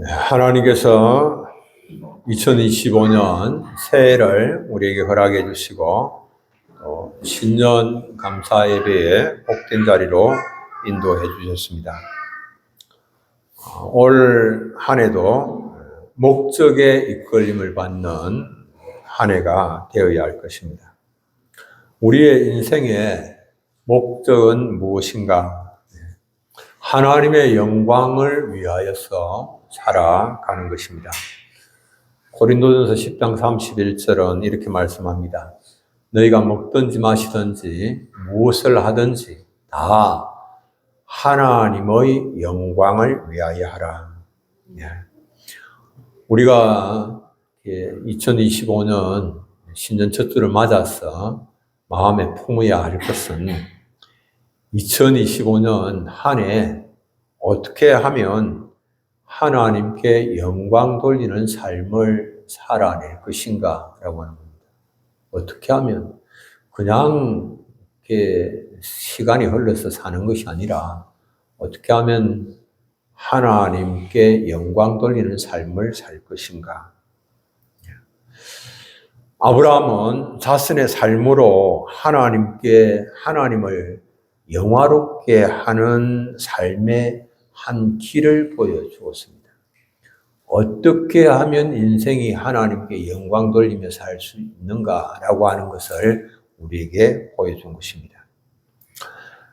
하나님께서 2025년 새해를 우리에게 허락해 주시고 신년 감사 예배에 복된 자리로 인도해 주셨습니다. 올 한 해도 목적의 이끌림을 받는 한 해가 되어야 할 것입니다. 우리의 인생의 목적은 무엇인가? 하나님의 영광을 위하여서 살아가는 것입니다. 고린도전서 10장 31절은 이렇게 말씀합니다. 너희가 먹든지 마시든지 무엇을 하든지 다 하나님의 영광을 위하여 하라. 우리가 2025년 신년 첫 주를 맞아서 마음에 품어야 할 것은 2025년 한 해 어떻게 하면 하나님께 영광 돌리는 삶을 살아낼 것인가 라고 하는 겁니다. 어떻게 하면 그냥 이렇게 시간이 흘러서 사는 것이 아니라 어떻게 하면 하나님께 영광 돌리는 삶을 살 것인가. 아브라함은 자신의 삶으로 하나님을 영화롭게 하는 삶의 한 길을 보여주었습니다. 어떻게 하면 인생이 하나님께 영광 돌리며 살 수 있는가라고 하는 것을 우리에게 보여준 것입니다.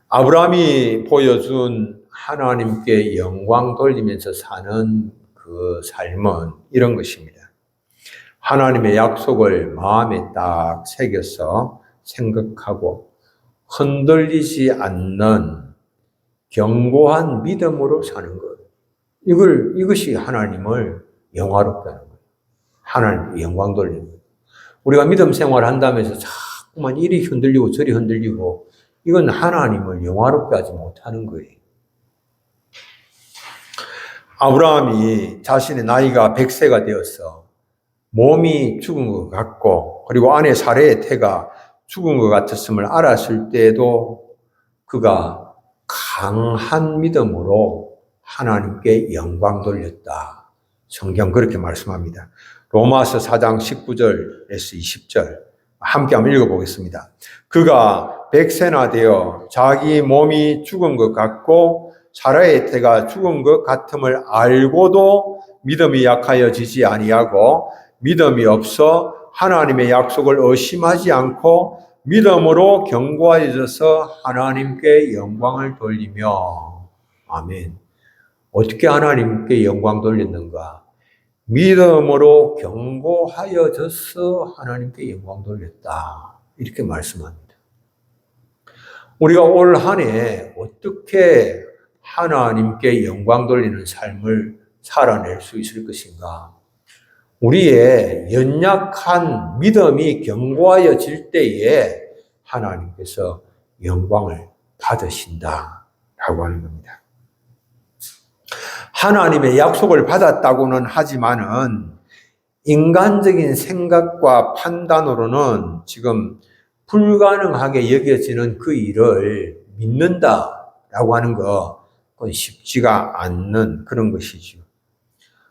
아브라함이 보여준 하나님께 영광 돌리면서 사는 그 삶은 이런 것입니다. 하나님의 약속을 마음에 딱 새겨서 생각하고 흔들리지 않는 견고한 믿음으로 사는 것. 이것이 하나님을 영화롭게 하는 거예요. 하나님께 영광 돌리는 거예요. 우리가 믿음 생활을 한다면서 자꾸만 이리 흔들리고 저리 흔들리고 이건 하나님을 영화롭게 하지 못하는 거예요. 아브라함이 자신의 나이가 100세가 되어서 몸이 죽은 것 같고 그리고 아내 사레의 태가 죽은 것 같았음을 알았을 때에도 그가 강한 믿음으로 하나님께 영광 돌렸다. 성경 그렇게 말씀합니다. 로마서 4장 19절에서 20절 함께 한번 읽어보겠습니다. 그가 100세나 되어 자기 몸이 죽은 것 같고 사라의 태가 죽은 것 같음을 알고도 믿음이 약하여지지 아니하고 믿음이 없어 하나님의 약속을 의심하지 않고 믿음으로 견고해져서 하나님께 영광을 돌리며 아멘. 어떻게 하나님께 영광 돌렸는가? 믿음으로 견고하여져서 하나님께 영광 돌렸다. 이렇게 말씀합니다. 우리가 올 한 해 어떻게 하나님께 영광 돌리는 삶을 살아낼 수 있을 것인가? 우리의 연약한 믿음이 견고하여질 때에 하나님께서 영광을 받으신다라고 하는 겁니다. 하나님의 약속을 받았다고는 하지만은 인간적인 생각과 판단으로는 지금 불가능하게 여겨지는 그 일을 믿는다라고 하는 그건 쉽지가 않는 그런 것이죠.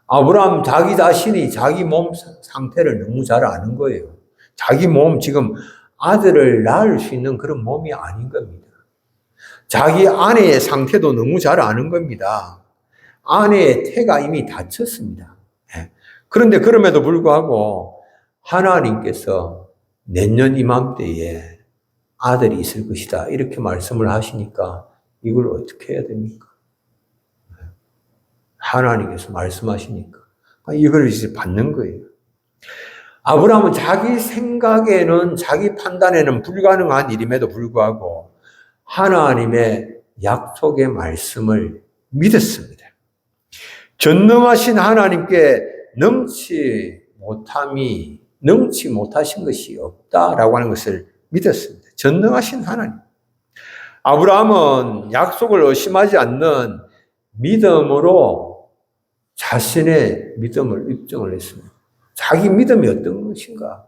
아브라함 자기 자신이 자기 몸 상태를 너무 잘 아는 거예요. 자기 몸 지금 아들을 낳을 수 있는 그런 몸이 아닌 겁니다. 자기 아내의 상태도 너무 잘 아는 겁니다. 아내의 태가 이미 다쳤습니다. 그런데 그럼에도 불구하고 하나님께서 내년 이맘때에 아들이 있을 것이다 이렇게 말씀을 하시니까 이걸 어떻게 해야 됩니까? 하나님께서 말씀하시니까 이걸 이제 받는 거예요. 아브라함은 자기 생각에는 자기 판단에는 불가능한 일임에도 불구하고 하나님의 약속의 말씀을 믿었습니다. 전능하신 하나님께 능치 못하신 것이 없다라고 하는 것을 믿었습니다. 전능하신 하나님. 아브라함은 약속을 의심하지 않는 믿음으로 자신의 믿음을 입증을 했습니다. 자기 믿음이 어떤 것인가?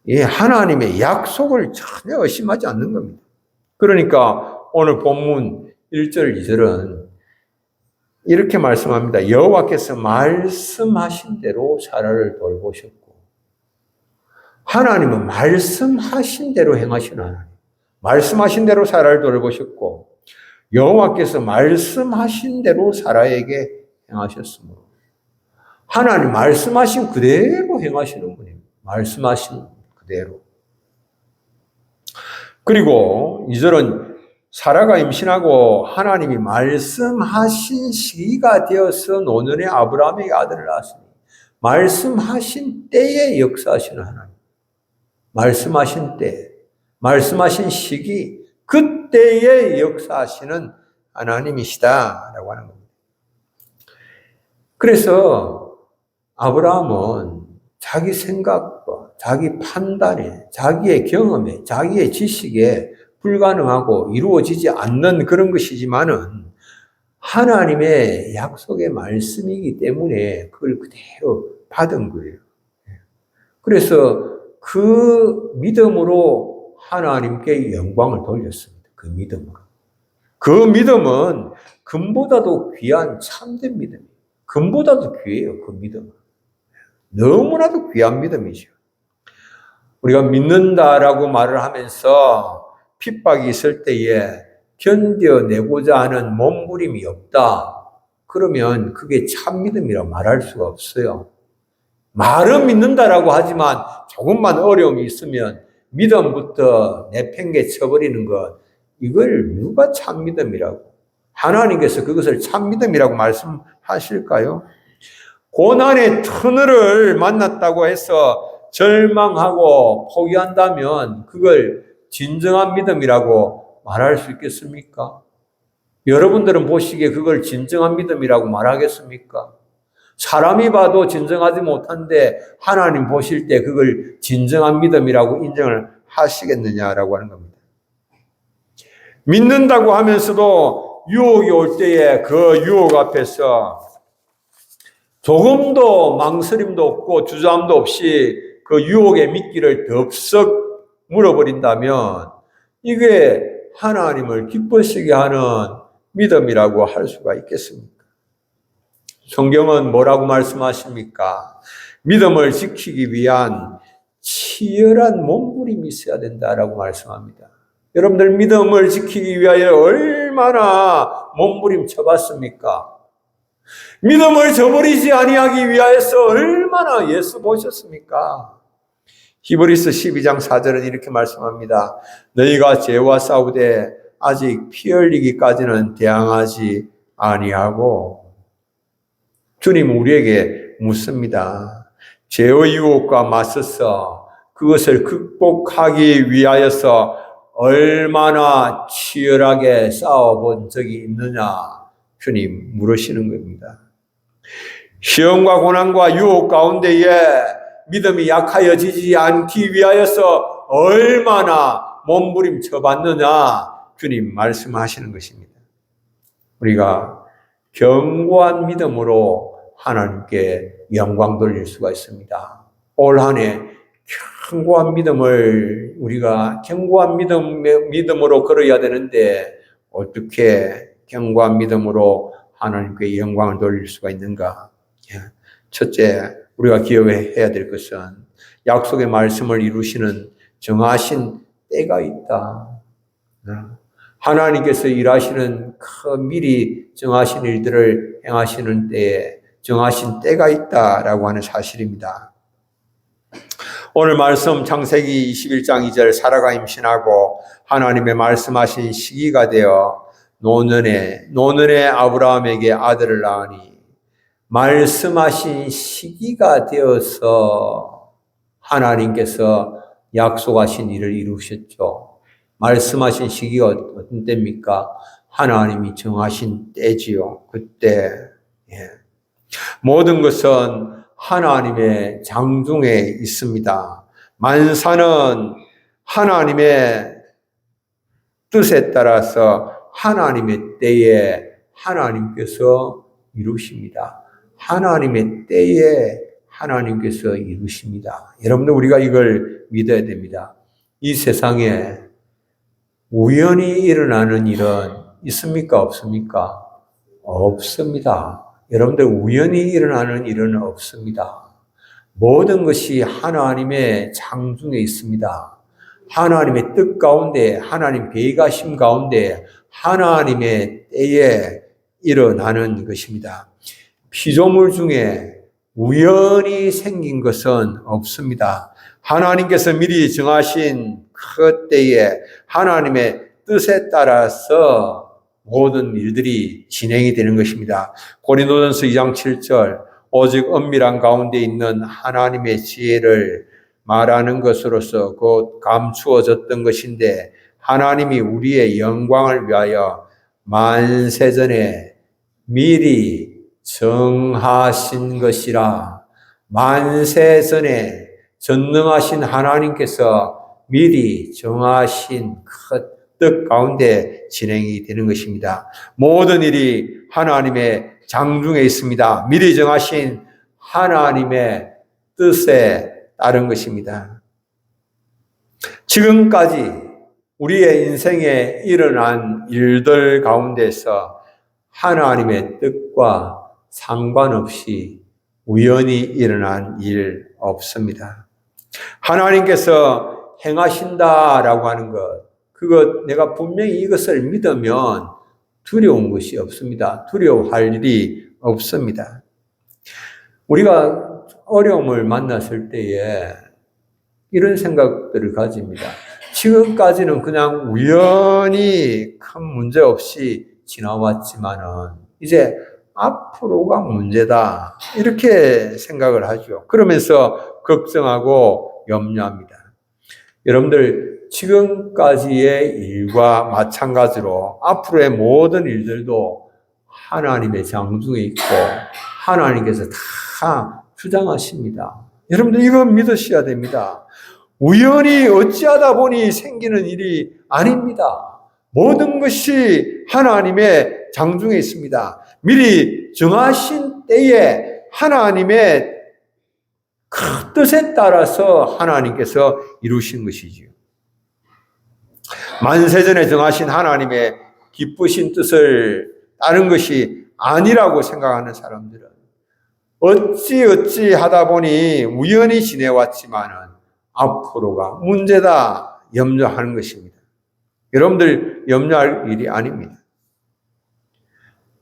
하나님의 약속을 전혀 의심하지 않는 겁니다. 그러니까 오늘 본문 1절, 2절은 이렇게 말씀합니다. 여호와께서 말씀하신 대로 사라를 돌보셨고, 하나님은 말씀하신 대로 행하시는 하나님. 말씀하신 대로 사라를 돌보셨고, 여호와께서 말씀하신 대로 사라에게 행하셨으므로, 하나님 말씀하신 그대로 행하시는 분입니다. 말씀하신 그대로. 그리고 2절은 사라가 임신하고 하나님이 말씀하신 시기가 되어서 노년의 아브라함에게 아들을 낳았으니, 말씀하신 때에 역사하시는 하나님. 말씀하신 때, 말씀하신 시기, 그때에 역사하시는 하나님이시다라고 하는 겁니다. 그래서 아브라함은 자기 생각과 자기 판단에, 자기의 경험에, 자기의 지식에 불가능하고 이루어지지 않는 그런 것이지만은 하나님의 약속의 말씀이기 때문에 그걸 그대로 받은 거예요. 그래서 그 믿음으로 하나님께 영광을 돌렸습니다. 그 믿음으로. 그 믿음은 금보다도 귀한 참된 믿음이에요. 금보다도 귀해요, 그 믿음은. 너무나도 귀한 믿음이죠. 우리가 믿는다라고 말을 하면서 핍박이 있을 때에 견뎌내고자 하는 몸부림이 없다. 그러면 그게 참 믿음이라고 말할 수가 없어요. 말은 믿는다라고 하지만 조금만 어려움이 있으면 믿음부터 내팽개쳐버리는 것, 이걸 누가 참 믿음이라고? 하나님께서 그것을 참 믿음이라고 말씀하실까요? 고난의 터널을 만났다고 해서 절망하고 포기한다면 그걸 진정한 믿음이라고 말할 수 있겠습니까? 여러분들은 보시기에 그걸 진정한 믿음이라고 말하겠습니까? 사람이 봐도 진정하지 못한데 하나님 보실 때 그걸 진정한 믿음이라고 인정을 하시겠느냐라고 하는 겁니다. 믿는다고 하면서도 유혹이 올 때에 그 유혹 앞에서 조금도 망설임도 없고 주저함도 없이 그 유혹의 미끼를 덥석 물어버린다면 이게 하나님을 기쁘시게 하는 믿음이라고 할 수가 있겠습니까? 성경은 뭐라고 말씀하십니까? 믿음을 지키기 위한 치열한 몸부림이 있어야 된다라고 말씀합니다. 여러분들 믿음을 지키기 위하여 얼마나 몸부림 쳐봤습니까? 믿음을 저버리지 아니하기 위하여서 얼마나 예수 보셨습니까? 히브리서 12장 4절은 이렇게 말씀합니다. 너희가 죄와 싸우되 아직 피 흘리기까지는 대항하지 아니하고, 주님 우리에게 묻습니다. 죄의 유혹과 맞서서 그것을 극복하기 위하여서 얼마나 치열하게 싸워본 적이 있느냐, 주님 물으시는 겁니다. 시험과 고난과 유혹 가운데에 믿음이 약하여지지 않기 위하여서 얼마나 몸부림쳐 봤느냐, 주님 말씀하시는 것입니다. 우리가 견고한 믿음으로 하나님께 영광 돌릴 수가 있습니다. 올 한 해 견고한 믿음을, 우리가 견고한 믿음으로 걸어야 되는데 어떻게 견고한 믿음으로 하나님께 영광을 돌릴 수가 있는가? 첫째, 우리가 기억해야 될 것은 약속의 말씀을 이루시는 정하신 때가 있다. 하나님께서 일하시는 그 미리 정하신 일들을 행하시는 때에 정하신 때가 있다라고 하는 사실입니다. 오늘 말씀 창세기 21장 2절, 사라가 임신하고 하나님의 말씀하신 시기가 되어 노년에 아브라함에게 아들을 낳으니, 말씀하신 시기가 되어서 하나님께서 약속하신 일을 이루셨죠. 말씀하신 시기가 어떤 때입니까? 하나님이 정하신 때지요. 그때. 모든 것은 하나님의 장중에 있습니다. 만사는 하나님의 뜻에 따라서 하나님의 때에 하나님께서 이루십니다. 하나님의 때에 하나님께서 이루십니다. 여러분들, 우리가 이걸 믿어야 됩니다. 이 세상에 우연히 일어나는 일은 있습니까? 없습니까? 없습니다. 여러분들 우연히 일어나는 일은 없습니다. 모든 것이 하나님의 장중에 있습니다. 하나님의 뜻 가운데, 하나님 계획하심 가운데, 하나님의 때에 일어나는 것입니다. 피조물 중에 우연히 생긴 것은 없습니다. 하나님께서 미리 정하신 그 때에 하나님의 뜻에 따라서 모든 일들이 진행이 되는 것입니다. 고린도전서 2장 7절 오직 엄밀한 가운데 있는 하나님의 지혜를 말하는 것으로서 곧 감추어졌던 것인데 하나님이 우리의 영광을 위하여 만세전에 미리 정하신 것이라. 만세전에 전능하신 하나님께서 미리 정하신 그 뜻 가운데 진행이 되는 것입니다. 모든 일이 하나님의 장중에 있습니다. 미리 정하신 하나님의 뜻에 따른 것입니다. 지금까지 우리의 인생에 일어난 일들 가운데서 하나님의 뜻과 상관없이 우연히 일어난 일 없습니다. 하나님께서 행하신다라고 하는 것, 그것 내가 분명히 이것을 믿으면 두려운 것이 없습니다. 두려워할 일이 없습니다. 우리가 어려움을 만났을 때에 이런 생각들을 가집니다. 지금까지는 그냥 우연히 큰 문제 없이 지나왔지만은 이제 앞으로가 문제다. 이렇게 생각을 하죠. 그러면서 걱정하고 염려합니다. 여러분들 지금까지의 일과 마찬가지로 앞으로의 모든 일들도 하나님의 장중에 있고 하나님께서 다 주장하십니다. 여러분들 이거 믿으셔야 됩니다. 우연히 어찌하다 보니 생기는 일이 아닙니다. 모든 것이 하나님의 장중에 있습니다. 미리 정하신 때에 하나님의 그 뜻에 따라서 하나님께서 이루신 것이지요. 만세전에 정하신 하나님의 기쁘신 뜻을 따른 것이 아니라고 생각하는 사람들은 어찌 하다 보니 우연히 지내왔지만은 앞으로가 문제다 염려하는 것입니다. 여러분들 염려할 일이 아닙니다.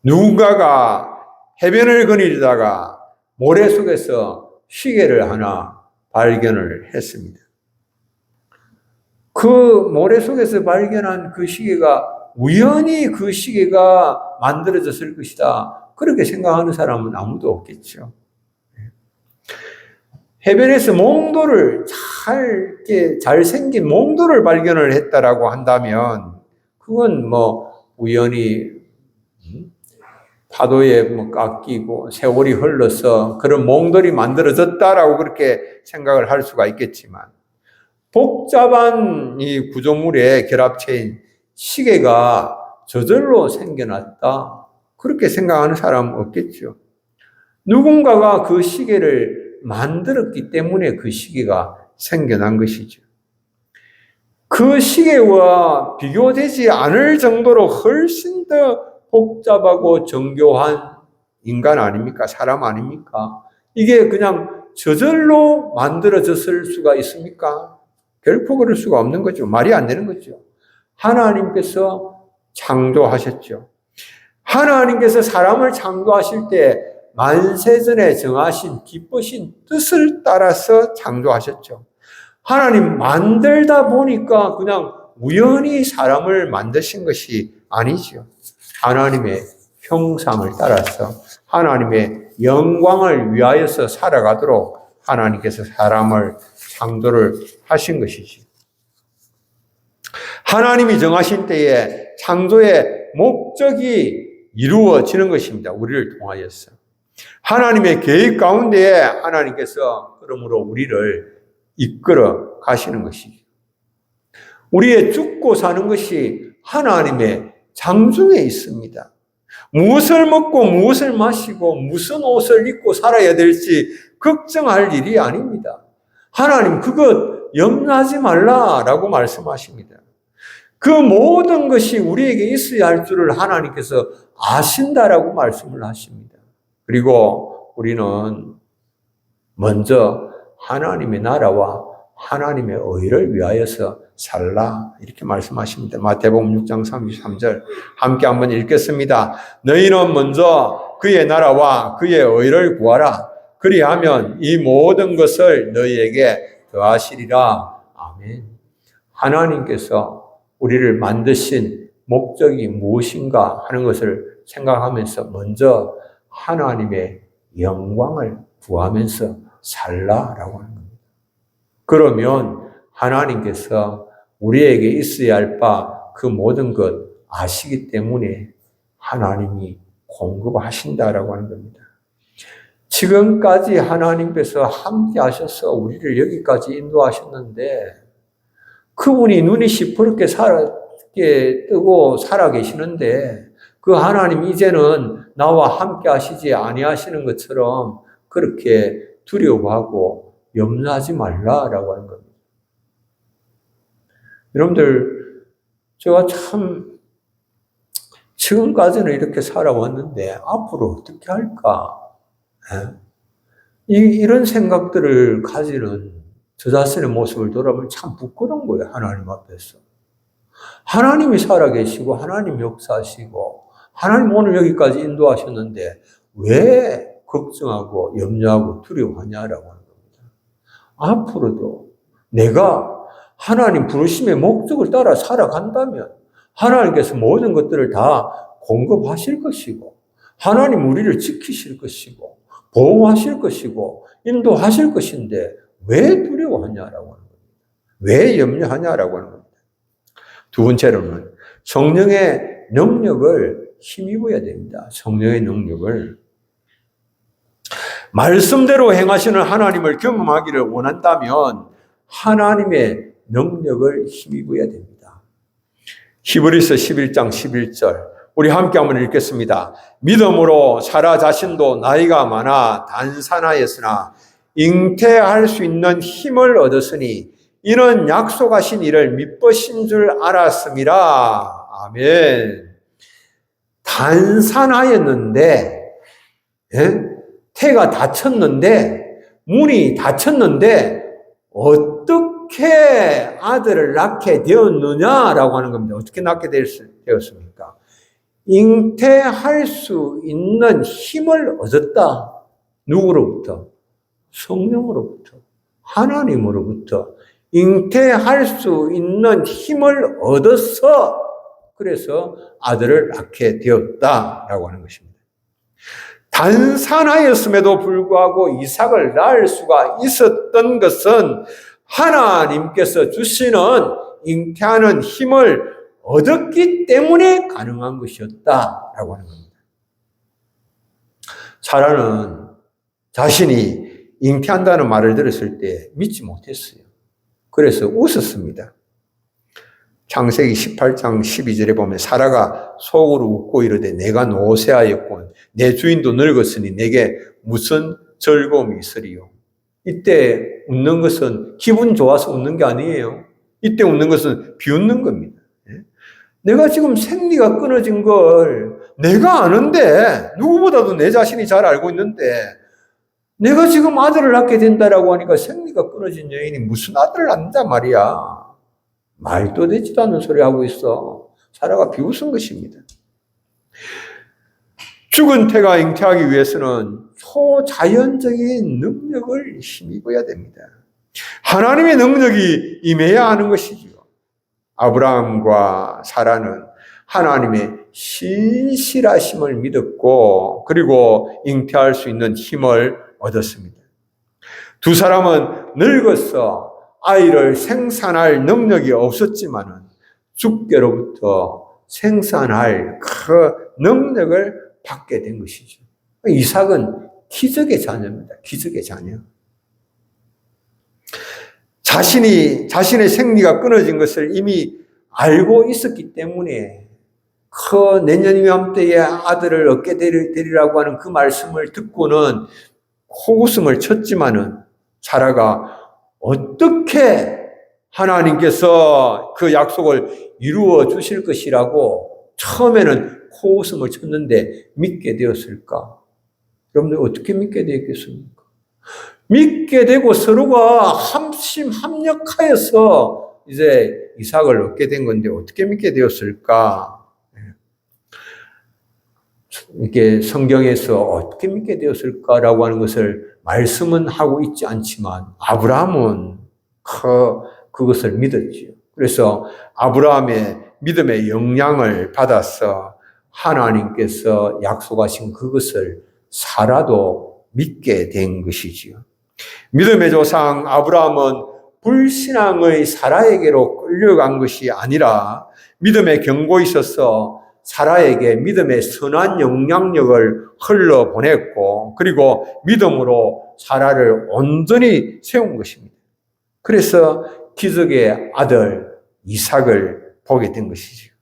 누군가가 해변을 거닐다가 모래 속에서 시계를 하나 발견을 했습니다. 그 모래 속에서 발견한 그 시계가 우연히 그 시계가 만들어졌을 것이다. 그렇게 생각하는 사람은 아무도 없겠죠. 해변에서 몽돌을 잘생긴 몽돌을 발견을 했다라고 한다면 그건 우연히 파도에 깎이고 세월이 흘러서 그런 몽돌이 만들어졌다라고 그렇게 생각을 할 수가 있겠지만 복잡한 이 구조물의 결합체인 시계가 저절로 생겨났다. 그렇게 생각하는 사람은 없겠죠. 누군가가 그 시계를 만들었기 때문에 그 시계가 생겨난 것이죠. 그 시계와 비교되지 않을 정도로 훨씬 더 복잡하고 정교한 인간 아닙니까? 사람 아닙니까? 이게 그냥 저절로 만들어졌을 수가 있습니까? 결코 그럴 수가 없는 거죠. 말이 안 되는 거죠. 하나님께서 창조하셨죠. 하나님께서 사람을 창조하실 때 만세전에 정하신 기쁘신 뜻을 따라서 창조하셨죠. 하나님 만들다 보니까 그냥 우연히 사람을 만드신 것이 아니죠. 하나님의 형상을 따라서 하나님의 영광을 위하여서 살아가도록 하나님께서 사람을 창조를 하신 것이지. 하나님이 정하신 때에 창조의 목적이 이루어지는 것입니다. 우리를 통하여서. 하나님의 계획 가운데에 하나님께서 그러므로 우리를 이끌어 가시는 것이죠. 우리의 죽고 사는 것이 하나님의 장중에 있습니다. 무엇을 먹고 무엇을 마시고 무슨 옷을 입고 살아야 될지 걱정할 일이 아닙니다. 하나님 그것 염려하지 말라라고 말씀하십니다. 그 모든 것이 우리에게 있어야 할 줄을 하나님께서 아신다라고 말씀을 하십니다. 그리고 우리는 먼저 하나님의 나라와 하나님의 의를 위하여서 살라 이렇게 말씀하십니다. 마태복음 6장 33절 함께 한번 읽겠습니다. 너희는 먼저 그의 나라와 그의 의를 구하라. 그리하면 이 모든 것을 너희에게 더하시리라. 아멘. 하나님께서 우리를 만드신 목적이 무엇인가 하는 것을 생각하면서 먼저 하나님의 영광을 구하면서 살라라고 하는 겁니다. 그러면 하나님께서 우리에게 있어야 할 바 그 모든 것 아시기 때문에 하나님이 공급하신다라고 하는 겁니다. 지금까지 하나님께서 함께 하셔서 우리를 여기까지 인도하셨는데 그분이 눈이 시퍼렇게 뜨고 살아 계시는데 그 하나님 이제는 나와 함께 하시지 아니하시는 것처럼 그렇게 두려워하고 염려하지 말라라고 하는 겁니다. 여러분들, 제가 참 지금까지는 이렇게 살아왔는데 앞으로 어떻게 할까? 이런 생각들을 가지는 저 자신의 모습을 돌아보면 참 부끄러운 거예요. 하나님 앞에서. 하나님이 살아계시고 하나님 역사하시고 하나님 오늘 여기까지 인도하셨는데 왜 걱정하고 염려하고 두려워하냐라고 하는 겁니다. 앞으로도 내가 하나님 부르심의 목적을 따라 살아간다면 하나님께서 모든 것들을 다 공급하실 것이고 하나님 우리를 지키실 것이고 보호하실 것이고 인도하실 것인데 왜 두려워하냐라고 하는 겁니다. 왜 염려하냐라고 하는 겁니다. 두 번째로는 성령의 능력을 힘입어야 됩니다. 성령의 능력을. 말씀대로 행하시는 하나님을 경험하기를 원한다면 하나님의 능력을 힘입어야 됩니다. 히브리서 11장 11절 우리 함께 한번 읽겠습니다. 믿음으로 사라 자신도 나이가 많아 단산하였으나 잉태할 수 있는 힘을 얻었으니 이는 약속하신 이를 미쁘신 줄 알았음이라. 아멘. 단산하였는데 태가 닫혔는데 문이 닫혔는데 어떻게 아들을 낳게 되었느냐라고 하는 겁니다. 어떻게 낳게 되었습니까? 잉태할 수 있는 힘을 얻었다. 누구로부터? 성령으로부터, 하나님으로부터 잉태할 수 있는 힘을 얻어서 그래서 아들을 낳게 되었다라고 하는 것입니다. 단산하였음에도 불구하고 이삭을 낳을 수가 있었던 것은 하나님께서 주시는 잉태하는 힘을 얻었기 때문에 가능한 것이었다라고 하는 겁니다. 사라는 자신이 잉태한다는 말을 들었을 때 믿지 못했어요. 그래서 웃었습니다. 창세기 18장 12절에 보면 사라가 속으로 웃고 이르되 내가 노쇠하였군. 내 주인도 늙었으니 내게 무슨 즐거움이 있으리요. 이때 웃는 것은 기분 좋아서 웃는 게 아니에요. 이때 웃는 것은 비웃는 겁니다. 내가 지금 생리가 끊어진 걸 내가 아는데 누구보다도 내 자신이 잘 알고 있는데 내가 지금 아들을 낳게 된다라고 하니까 생리가 끊어진 여인이 무슨 아들을 낳는다 말이야. 말도 되지도 않는 소리 하고 있어. 사라가 비웃은 것입니다. 죽은 태가 잉태하기 위해서는 초자연적인 능력을 힘입어야 됩니다. 하나님의 능력이 임해야 하는 것이죠. 아브라함과 사라는 하나님의 신실하심을 믿었고 그리고 잉태할 수 있는 힘을 얻었습니다. 두 사람은 늙어서 아이를 생산할 능력이 없었지만은 주께로부터 생산할 그 능력을 받게 된 것이죠. 이삭은 기적의 자녀입니다. 기적의 자녀. 자신의 생리가 끊어진 것을 이미 알고 있었기 때문에 그 내년 이맘때에 아들을 얻게 되리라고 하는 그 말씀을 듣고는 코웃음을 쳤지만은 사라가 어떻게 하나님께서 그 약속을 이루어 주실 것이라고 처음에는 코웃음을 쳤는데 믿게 되었을까? 여러분들 어떻게 믿게 되었겠습니까? 믿게 되고 서로가 합심합력하여서 이제 이삭을 얻게 된 건데 어떻게 믿게 되었을까? 이렇게 성경에서 어떻게 믿게 되었을까라고 하는 것을 말씀은 하고 있지 않지만 아브라함은 그것을 믿었지요. 그래서 아브라함의 믿음의 영향을 받아서 하나님께서 약속하신 그것을 사라도 믿게 된 것이지요. 믿음의 조상 아브라함은 불신앙의 사라에게로 끌려간 것이 아니라 믿음의 경고에 있어서 사라에게 믿음의 선한 영향력을 흘러보냈고 그리고 믿음으로 사라를 온전히 세운 것입니다. 그래서 기적의 아들 이삭을 보게 된 것이죠.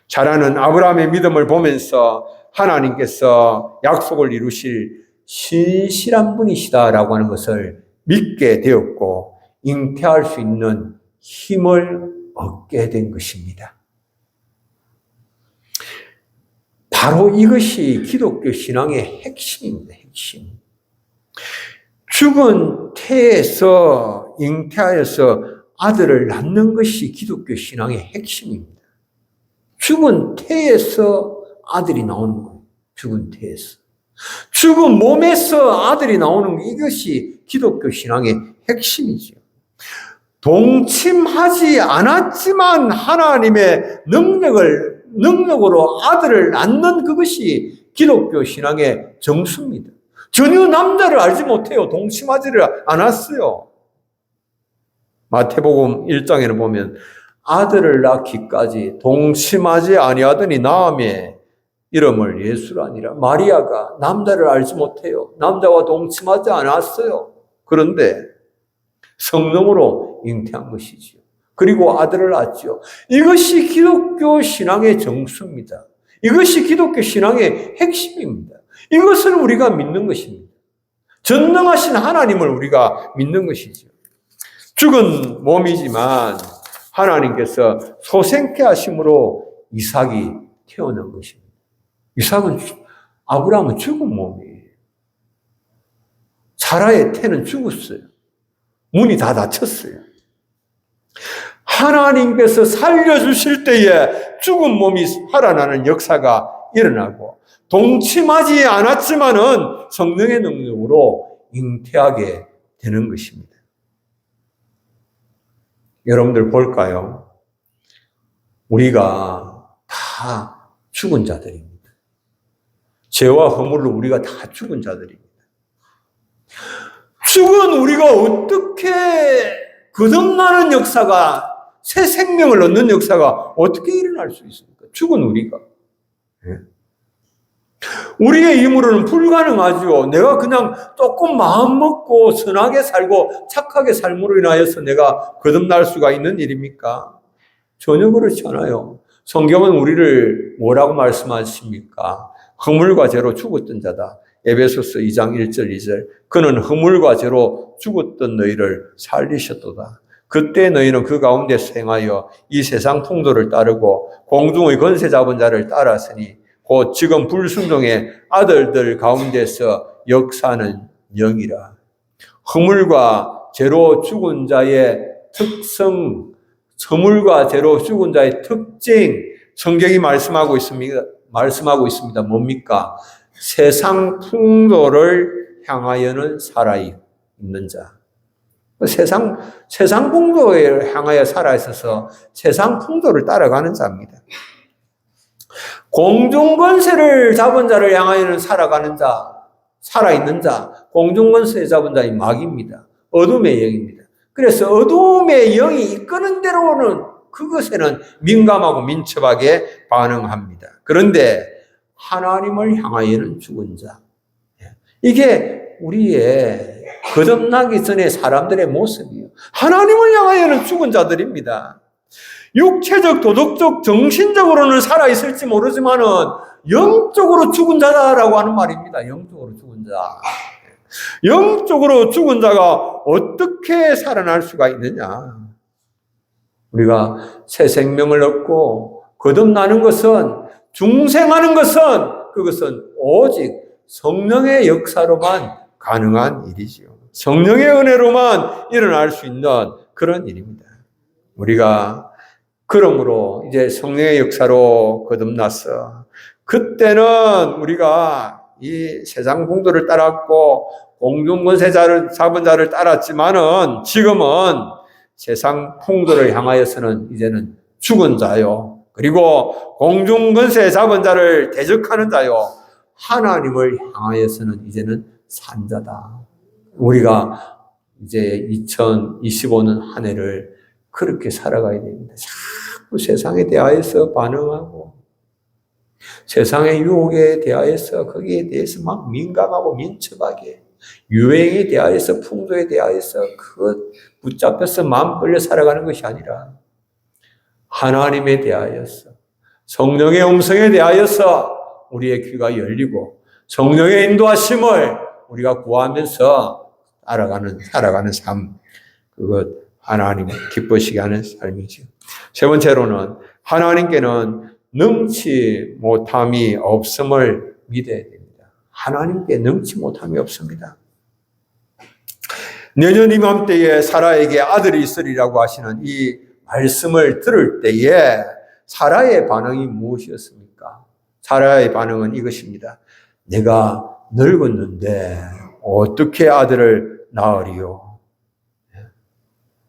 자라는 아브라함의 믿음을 보면서 하나님께서 약속을 이루실 신실한 분이시다라고 하는 것을 믿게 되었고 잉태할 수 있는 힘을 얻게 된 것입니다. 바로 이것이 기독교 신앙의 핵심입니다. 핵심. 죽은 태에서 잉태하여서 아들을 낳는 것이 기독교 신앙의 핵심입니다. 죽은 태에서 아들이 나오는 거예요. 죽은 태에서. 죽은 몸에서 아들이 나오는 것, 이것이 기독교 신앙의 핵심이죠. 동침하지 않았지만 하나님의 능력으로 아들을 낳는 그것이 기독교 신앙의 정수입니다. 전혀 남자를 알지 못해요. 동침하지를 않았어요. 마태복음 1장에는 보면 아들을 낳기까지 동침하지 아니하더니 낳음에 이름을 예수라니라. 마리아가 남자를 알지 못해요. 남자와 동침하지 않았어요. 그런데 성령으로 잉태한 것이지요. 그리고 아들을 낳았죠. 이것이 기독교 신앙의 정수입니다. 이것이 기독교 신앙의 핵심입니다. 이것을 우리가 믿는 것입니다. 전능하신 하나님을 우리가 믿는 것이죠. 죽은 몸이지만 하나님께서 소생케 하심으로 이삭이 태어난 것입니다. 아브라함은 죽은 몸이에요. 사라의 태는 죽었어요. 문이 다 닫혔어요. 하나님께서 살려주실 때에 죽은 몸이 살아나는 역사가 일어나고 동침하지 않았지만은 성령의 능력으로 잉태하게 되는 것입니다. 여러분들 볼까요? 우리가 다 죽은 자들입니다. 죄와 허물로 우리가 다 죽은 자들입니다. 죽은 우리가 어떻게 거듭나는 역사가, 새 생명을 얻는 역사가 어떻게 일어날 수 있습니까? 죽은 우리가. 우리의 힘으로는 불가능하죠. 내가 그냥 조금 마음 먹고 선하게 살고 착하게 삶으로 인하여서 내가 거듭날 수가 있는 일입니까? 전혀 그렇지 않아요. 성경은 우리를 뭐라고 말씀하십니까? 허물과 죄로 죽었던 자다. 에베소서 2장 1절 2절. 그는 허물과 죄로 죽었던 너희를 살리셨도다. 그때 너희는 그 가운데서 행하여 이 세상 풍조를 따르고 공중의 권세 잡은 자를 따랐으니 곧 지금 불순종의 아들들 가운데서 역사는 영이라. 허물과 죄로 죽은 자의 특성, 허물과 죄로 죽은 자의 특징, 성경이 말씀하고 있습니다. 뭡니까? 세상 풍조를 향하여는 살아있는 자. 세상 풍조에 향하여 살아있어서 세상 풍조를 따라가는 자입니다. 공중권세를 잡은 자를 향하여는 살아가는 자, 살아있는 자, 공중권세 잡은 자의 마귀입니다. 어둠의 영입니다. 그래서 어둠의 영이 이끄는 대로는 그것에는 민감하고 민첩하게 반응합니다. 그런데 하나님을 향하여는 죽은 자. 이게 우리의 거듭나기 전에 사람들의 모습이에요. 하나님을 향하여는 죽은 자들입니다. 육체적, 도덕적, 정신적으로는 살아있을지 모르지만은 영적으로 죽은 자다라고 하는 말입니다. 영적으로 죽은 자. 영적으로 죽은 자가 어떻게 살아날 수가 있느냐? 우리가 새 생명을 얻고 거듭나는 것은, 중생하는 것은, 그것은 오직 성령의 역사로만 가능한 일이지요. 성령의 은혜로만 일어날 수 있는 그런 일입니다. 우리가 그러므로 이제 성령의 역사로 거듭났어. 그때는 우리가 이 세상 풍조를 따랐고 공중권세자를 잡은 자를 따랐지만은 지금은 세상 풍조를 향하여서는 이제는 죽은 자요. 그리고 공중권세 잡은 자를 대적하는 자요. 하나님을 향하여서는 이제는 산 자다. 우리가 이제 2025년 한 해를 그렇게 살아가야 됩니다. 자꾸 세상에 대하여서 반응하고 세상의 유혹에 대하여서 거기에 대해서 막 민감하고 민첩하게 유행에 대하여서 풍조에 대하여서 그 붙잡혀서 마음 끌려 살아가는 것이 아니라 하나님에 대하여서 성령의 음성에 대하여서 우리의 귀가 열리고 성령의 인도하심을 우리가 구하면서 살아가는 삶, 그것 하나님을 기쁘시게 하는 삶이죠. 세 번째로는 하나님께는 능치 못함이 없음을 믿어야 됩니다. 하나님께 능치 못함이 없습니다. 내년 이맘때에 사라에게 아들이 있으리라고 하시는 이 말씀을 들을 때에 사라의 반응이 무엇이었습니까? 사라의 반응은 이것입니다. 내가 늙었는데 어떻게 아들을 낳으리요?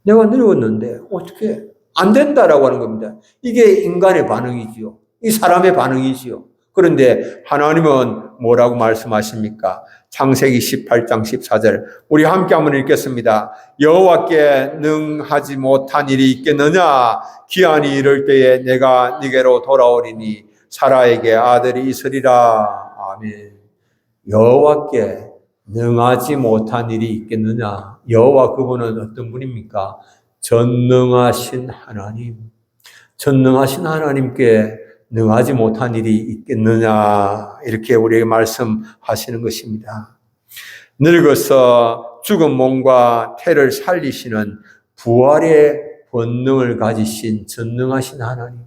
내가 늙었는데 어떻게 안 된다라고 하는 겁니다. 이게 인간의 반응이지요. 이 사람의 반응이지요. 그런데 하나님은 뭐라고 말씀하십니까? 창세기 18장 14절 우리 함께 한번 읽겠습니다. 여호와께 능하지 못한 일이 있겠느냐? 기한이 이를 때에 내가 네게로 돌아오리니 사라에게 아들이 있으리라. 아멘. 여호와께 능하지 못한 일이 있겠느냐? 여호와 그분은 어떤 분입니까? 전능하신 하나님. 전능하신 하나님께 능하지 못한 일이 있겠느냐? 이렇게 우리에게 말씀하시는 것입니다. 늙어서 죽은 몸과 태를 살리시는 부활의 권능을 가지신 전능하신 하나님.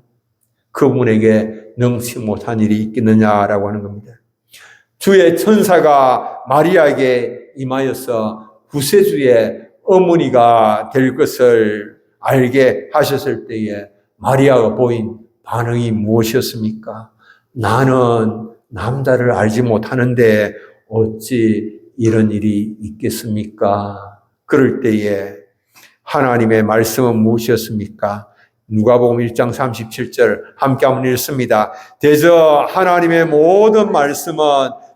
그분에게 능치 못한 일이 있겠느냐라고 하는 겁니다. 주의 천사가 마리아에게 임하여서 구세주의 어머니가 될 것을 알게 하셨을 때에 마리아가 보인 반응이 무엇이었습니까? 나는 남자를 알지 못하는데 어찌 이런 일이 있겠습니까? 그럴 때에 하나님의 말씀은 무엇이었습니까? 누가복음 1장 37절 함께 한번 읽습니다. 대저 하나님의 모든 말씀은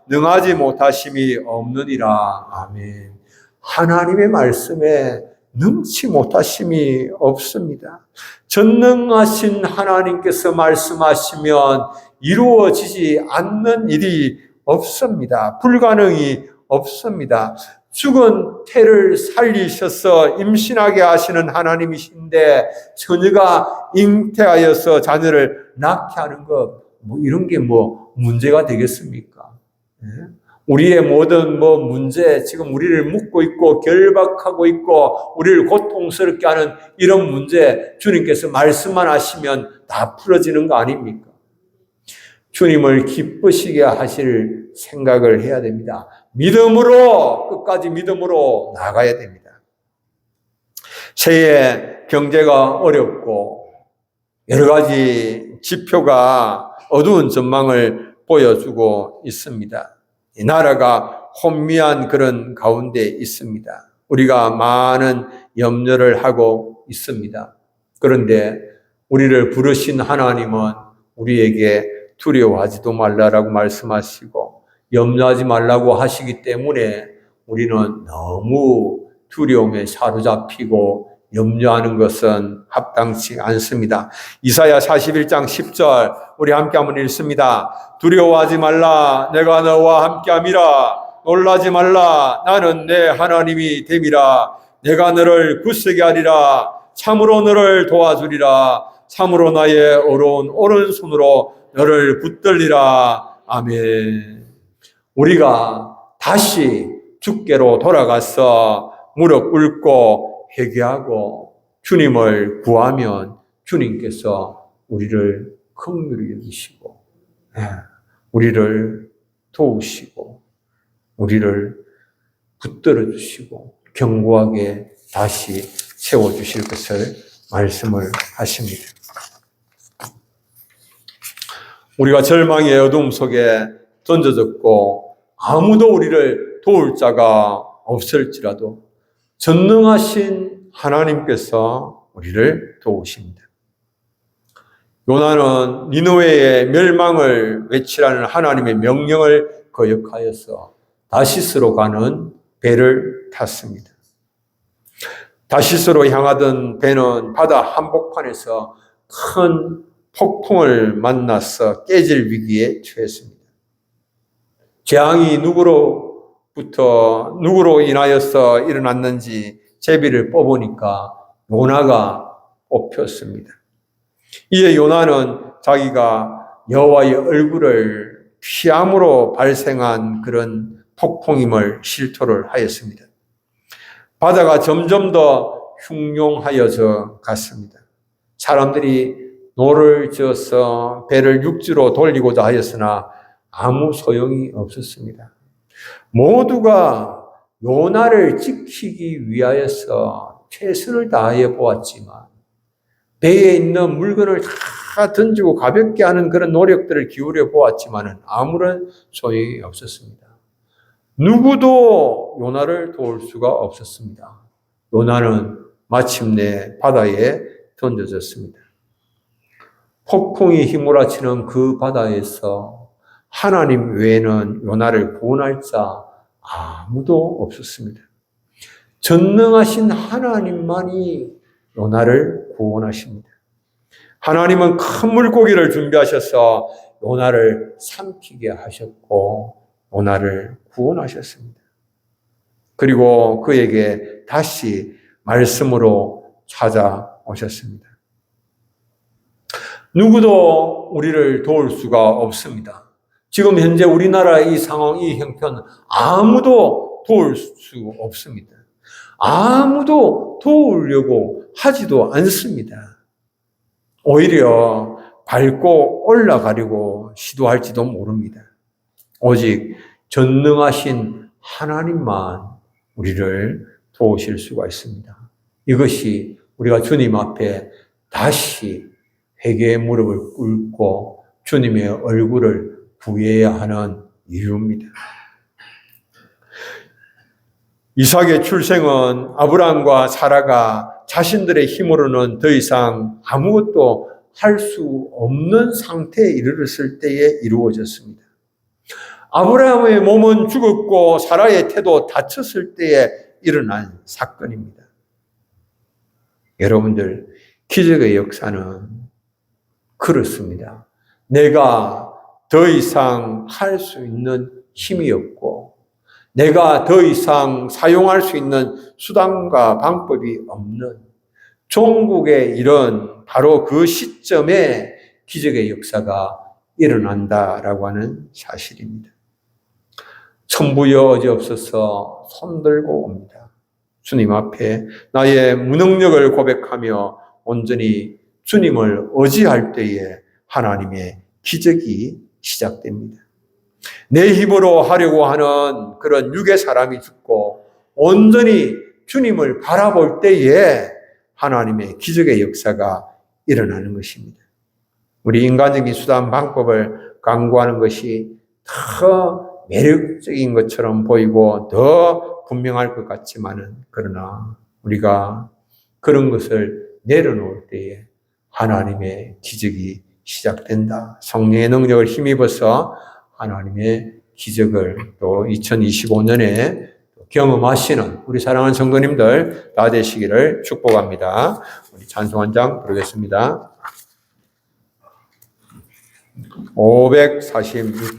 능하지 못하심이 없느니라. 아멘. 하나님의 말씀에 능치 못하심이 없습니다. 전능하신 하나님께서 말씀하시면 이루어지지 않는 일이 없습니다. 불가능이 없습니다. 죽은 태를 살리셔서 임신하게 하시는 하나님이신데 처녀가 잉태하여서 자녀를 낳게 하는 것, 이런 게 문제가 되겠습니까? 우리의 모든 문제, 지금 우리를 묶고 있고 결박하고 있고 우리를 고통스럽게 하는 이런 문제 주님께서 말씀만 하시면 다 풀어지는 거 아닙니까? 주님을 기쁘시게 하실 생각을 해야 됩니다. 믿음으로, 끝까지 믿음으로 나가야 됩니다. 새해 경제가 어렵고 여러 가지 지표가 어두운 전망을 보여주고 있습니다. 이 나라가 혼미한 그런 가운데 있습니다. 우리가 많은 염려를 하고 있습니다. 그런데 우리를 부르신 하나님은 우리에게 두려워하지도 말라라고 말씀하시고 염려하지 말라고 하시기 때문에 우리는 너무 두려움에 사로잡히고 염려하는 것은 합당치 않습니다. 이사야 41장 10절 우리 함께 한번 읽습니다. 두려워하지 말라 내가 너와 함께함이라 놀라지 말라 나는 내 하나님이 됨이라 내가 너를 굳세게 하리라 참으로 너를 도와주리라 참으로 나의 어려운 오른손으로 너를 붙들리라. 아멘. 우리가 다시 주께로 돌아가서 무릎 꿇고 회개하고 주님을 구하면 주님께서 우리를 긍휼히 여기시고 우리를 도우시고 우리를 붙들어 주시고 견고하게 다시 세워주실 것을 말씀을 하십니다. 우리가 절망의 어둠 속에 던져졌고 아무도 우리를 도울 자가 없을지라도 전능하신 하나님께서 우리를 도우십니다. 요나는 니느웨의 멸망을 외치라는 하나님의 명령을 거역하여서 다시스로 가는 배를 탔습니다. 다시스로 향하던 배는 바다 한복판에서 큰 폭풍을 만나서 깨질 위기에 처했습니다. 재앙이 누구로 인하여서 일어났는지 제비를 뽑으니까 요나가 뽑혔습니다. 이에 요나는 자기가 여호와의 얼굴을 피함으로 발생한 그런 폭풍임을 실토를 하였습니다. 바다가 점점 더 흉룡하여져 갔습니다. 사람들이 노를 지어서 배를 육지로 돌리고자 하였으나 아무 소용이 없었습니다. 모두가 요나를 지키기 위하여서 최선을 다해 보았지만 배에 있는 물건을 다 던지고 가볍게 하는 그런 노력들을 기울여 보았지만 아무런 소용이 없었습니다. 누구도 요나를 도울 수가 없었습니다. 요나는 마침내 바다에 던져졌습니다. 폭풍이 휘몰아치는 그 바다에서 하나님 외에는 요나를 구원할 자 아무도 없었습니다. 전능하신 하나님만이 요나를 구원하십니다. 하나님은 큰 물고기를 준비하셔서 요나를 삼키게 하셨고 요나를 구원하셨습니다. 그리고 그에게 다시 말씀으로 찾아오셨습니다. 누구도 우리를 도울 수가 없습니다. 지금 현재 우리나라의 이 상황, 이 형편 아무도 도울 수 없습니다. 아무도 도우려고 하지도 않습니다. 오히려 밟고 올라가려고 시도할지도 모릅니다. 오직 전능하신 하나님만 우리를 도우실 수가 있습니다. 이것이 우리가 주님 앞에 다시 회개의 무릎을 꿇고 주님의 얼굴을 구해야 하는 이유입니다. 이삭의 출생은 아브라함과 사라가 자신들의 힘으로는 더 이상 아무것도 할 수 없는 상태에 이르렀을 때에 이루어졌습니다. 아브라함의 몸은 죽었고 사라의 태도 다쳤을 때에 일어난 사건입니다. 여러분들, 기적의 역사는 그렇습니다. 내가 더 이상 할 수 있는 힘이 없고 내가 더 이상 사용할 수 있는 수단과 방법이 없는 종국의 일은 바로 그 시점에 기적의 역사가 일어난다라고 하는 사실입니다. 천부여 어지없어서 손들고 옵니다. 주님 앞에 나의 무능력을 고백하며 온전히 주님을 의지할 때에 하나님의 기적이 시작됩니다. 내 힘으로 하려고 하는 그런 육의 사람이 죽고 온전히 주님을 바라볼 때에 하나님의 기적의 역사가 일어나는 것입니다. 우리 인간적인 수단 방법을 강구하는 것이 더 매력적인 것처럼 보이고 더 분명할 것 같지만은 그러나 우리가 그런 것을 내려놓을 때에 하나님의 기적이 시작된다. 성령의 능력을 힘입어서 하나님의 기적을 또 2025년에 경험하시는 우리 사랑하는 성도님들 다 되시기를 축복합니다. 우리 찬송 한 장 부르겠습니다. 546